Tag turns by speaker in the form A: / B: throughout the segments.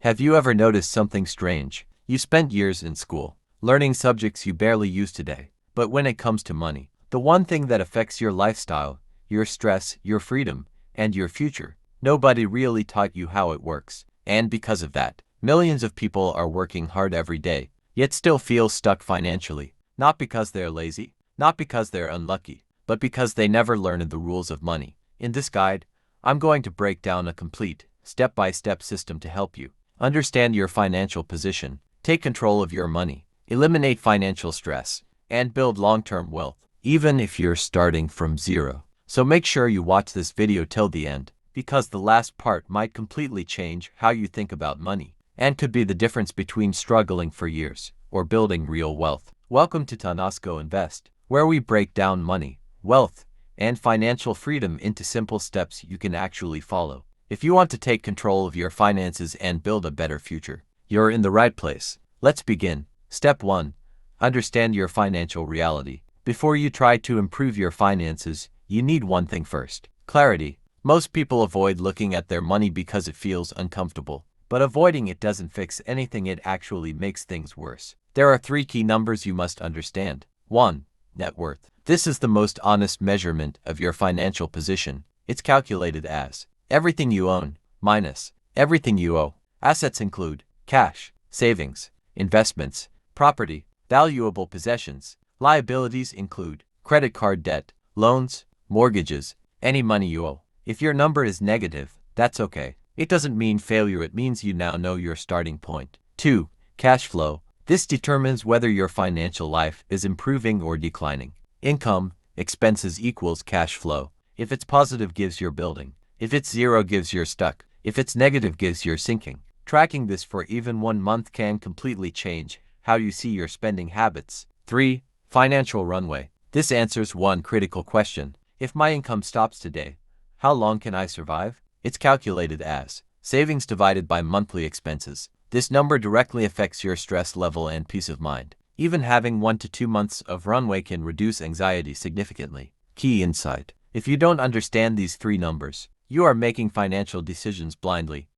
A: Have you ever noticed something strange? You spent years in school, learning subjects you barely use today. But when it comes to money, the one thing that affects your lifestyle, your stress, your freedom, and your future, nobody really taught you how it works. And because of that, millions of people are working hard every day, yet still feel stuck financially. Not because they're lazy, not because they're unlucky, but because they never learned the rules of money. In this guide, I'm going to break down a complete, step-by-step system to help you understand your financial position, take control of your money, eliminate financial stress, and build long-term wealth, even if you're starting from zero. So make sure you watch this video till the end, because the last part might completely change how you think about money, and could be the difference between struggling for years or building real wealth. Welcome to Tanasco Invest, where we break down money, wealth, and financial freedom into simple steps you can actually follow. If you want to take control of your finances and build a better future, you're in the right place. Let's begin. Step 1. Understand your financial reality. Before you try to improve your finances, you need one thing first: clarity. Most people avoid looking at their money because it feels uncomfortable. But avoiding it doesn't fix anything, it actually makes things worse. There are 3 key numbers you must understand. 1. Net worth. This is the most honest measurement of your financial position. It's calculated as everything you own minus everything you owe. Assets include cash, savings, investments, property, valuable possessions. Liabilities include credit card debt, loans, mortgages, any money you owe. If your number is negative, that's okay. It doesn't mean failure, it means you now know your starting point. 2. Cash flow. This determines whether your financial life is improving or declining. Income, expenses equals cash flow. If it's positive, gives you're building. If it's zero, gives you're stuck. If it's negative, gives you're sinking. Tracking this for even 1 month can completely change how you see your spending habits. 3. Financial runway. This answers one critical question: if my income stops today, how long can I survive? It's calculated as savings divided by monthly expenses. This number directly affects your stress level and peace of mind. Even having 1 to 2 months of runway can reduce anxiety significantly. Key insight: if you don't understand these 3 numbers, you are making financial decisions blindly.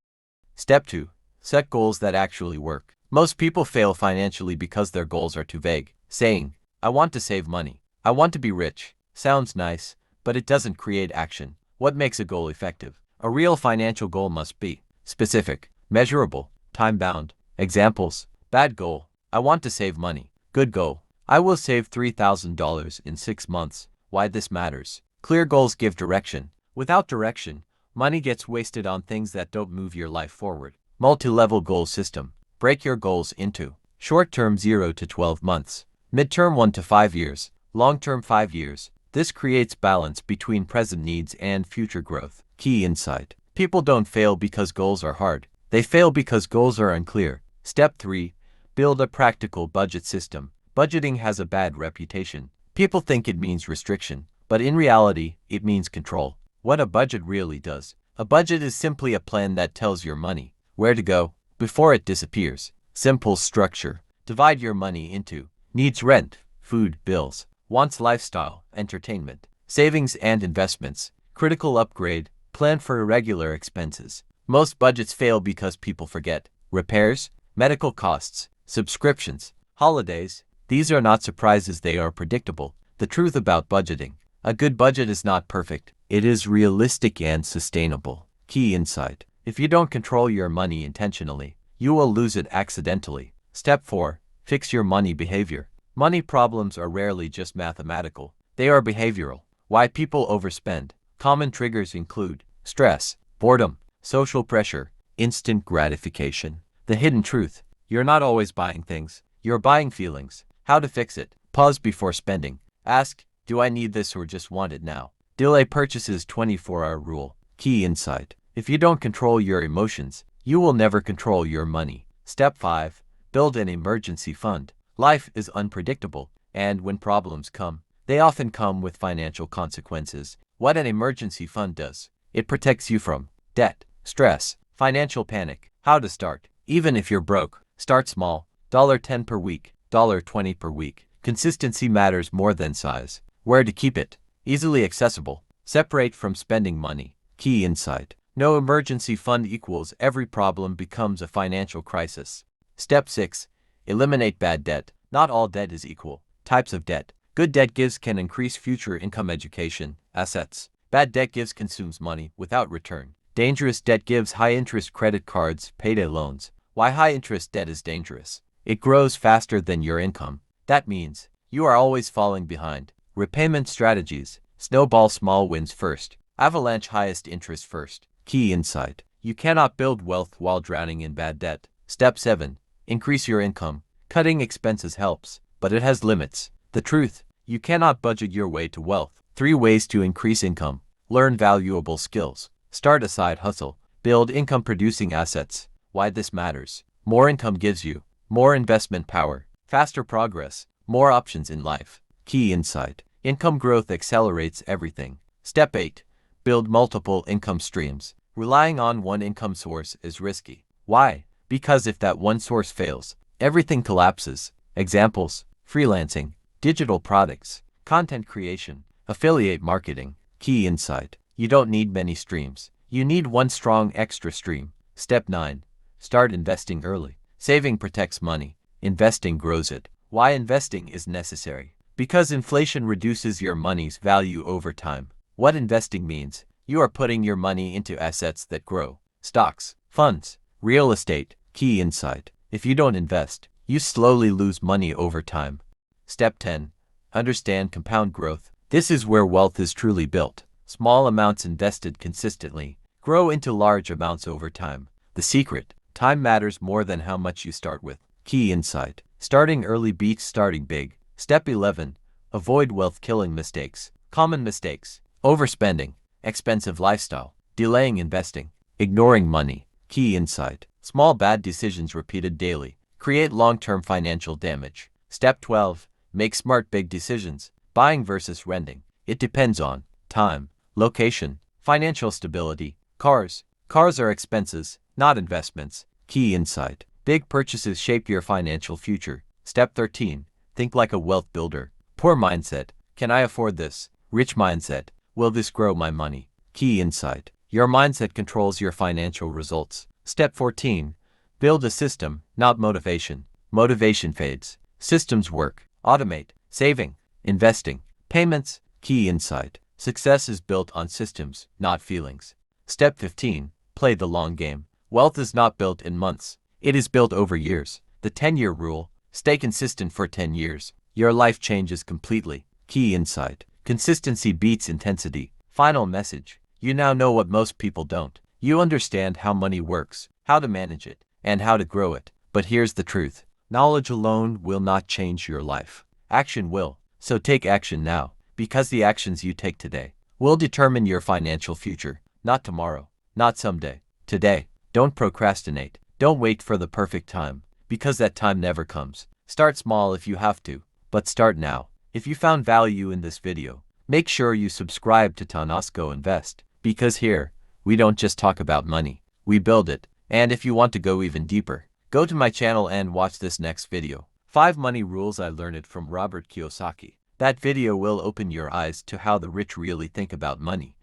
A: Step 2. Set goals that actually work. Most people fail financially because their goals are too vague. Saying, "I want to save money, I want to be rich," sounds nice, but it doesn't create action. What makes a goal effective? A real financial goal must be specific, measurable, time-bound. Examples: bad goal, I want to save money. Good goal, I will save $3,000 in 6 months. Why this matters? Clear goals give direction. Without direction, money gets wasted on things that don't move your life forward. Multi-level goal system. Break your goals into short-term 0 to 12 months, mid-term 1 to 5 years, long-term 5 years. This creates balance between present needs and future growth. Key insight: people don't fail because goals are hard. They fail because goals are unclear. Step 3. Build a practical budget system. Budgeting has a bad reputation. People think it means restriction, but in reality, it means control. What a budget really does: a budget is simply a plan that tells your money where to go before it disappears. Simple structure: divide your money into needs, rent, food, bills; wants, lifestyle, entertainment; savings and investments; critical, upgrade, plan for irregular expenses. Most budgets fail because people forget repairs, medical costs, subscriptions, holidays. These are not surprises, they are predictable. The truth about budgeting: a good budget is not perfect. It is realistic and sustainable. Key insight: if you don't control your money intentionally, you will lose it accidentally. Step 4. Fix your money behavior. Money problems are rarely just mathematical. They are behavioral. Why people overspend. Common triggers include stress, boredom, social pressure, instant gratification. The hidden truth: you're not always buying things, you're buying feelings. How to fix it? Pause before spending. Ask, do I need this or just want it now? Delay purchases. 24-hour rule. Key insight: if you don't control your emotions, you will never control your money. Step 5. Build an emergency fund. Life is unpredictable, and when problems come, they often come with financial consequences. What an emergency fund does: it protects you from debt, stress, financial panic. How to start? Even if you're broke, start small. $10 per week, $20 per week. Consistency matters more than size. Where to keep it? Easily accessible. Separate from spending money. Key insight: No emergency fund equals every problem becomes a financial crisis. Step 6. Eliminate bad debt. Not all debt is equal. Types of debt. Good debt gives can increase future income, education, assets. Bad debt gives consumes money without return. Dangerous debt gives high interest credit cards, payday loans. Why high interest debt is dangerous? It grows faster than your income. That means you are always falling behind. Repayment strategies. Snowball small wins first. Avalanche highest interest first. Key insight. You cannot build wealth while drowning in bad debt. Step 7. Increase your income. Cutting expenses helps, but it has limits. The truth. You cannot budget your way to wealth. 3 ways to increase income. Learn valuable skills. Start a side hustle. Build income-producing assets. Why this matters. More income gives you more investment power, faster progress, more options in life. Key insight. Income growth accelerates everything. Step 8. Build multiple income streams. Relying on one income source is risky. Why? Because if that one source fails, everything collapses. Examples: freelancing, digital products, content creation, affiliate marketing. Key insight. You don't need many streams. You need one strong extra stream. Step 9. Start investing early. Saving protects money. Investing grows it. Why investing is necessary? Because inflation reduces your money's value over time. What investing means? You are putting your money into assets that grow. Stocks, funds, real estate. Key insight. If you don't invest, you slowly lose money over time. Step 10. Understand compound growth. This is where wealth is truly built. Small amounts invested consistently grow into large amounts over time. The secret. Time matters more than how much you start with. Key insight. Starting early beats starting big. Step 11. Avoid wealth-killing mistakes. Common mistakes. Overspending. Expensive lifestyle. Delaying investing. Ignoring money. Key insight. Small bad decisions repeated daily create long-term financial damage. Step 12. Make smart big decisions. Buying versus renting. It depends on time, location, financial stability. Cars. Cars are expenses, not investments. Key insight. Big purchases shape your financial future. Step 13. Think like a wealth builder. Poor mindset. Can I afford this? Rich mindset. Will this grow my money? Key insight. Your mindset controls your financial results. Step 14. Build a system, not motivation. Motivation fades. Systems work. Automate. Saving. Investing. Payments. Key insight. Success is built on systems, not feelings. Step 15. Play the long game. Wealth is not built in months. It is built over years. The 10-year rule. Stay consistent for 10 years. Your life changes completely. Key insight. Consistency beats intensity. Final message. You now know what most people don't. You understand how money works, how to manage it, and how to grow it. But here's the truth. Knowledge alone will not change your life. Action will. So take action now, because the actions you take today will determine your financial future. Not tomorrow, not someday. Today. Don't procrastinate. Don't wait for the perfect time, because that time never comes. Start small if you have to, but start now. If you found value in this video, make sure you subscribe to Tanasco Invest, because here, we don't just talk about money, we build it. And if you want to go even deeper, go to my channel and watch this next video. 5 Money Rules I Learned from Robert Kiyosaki. That video will open your eyes to how the rich really think about money.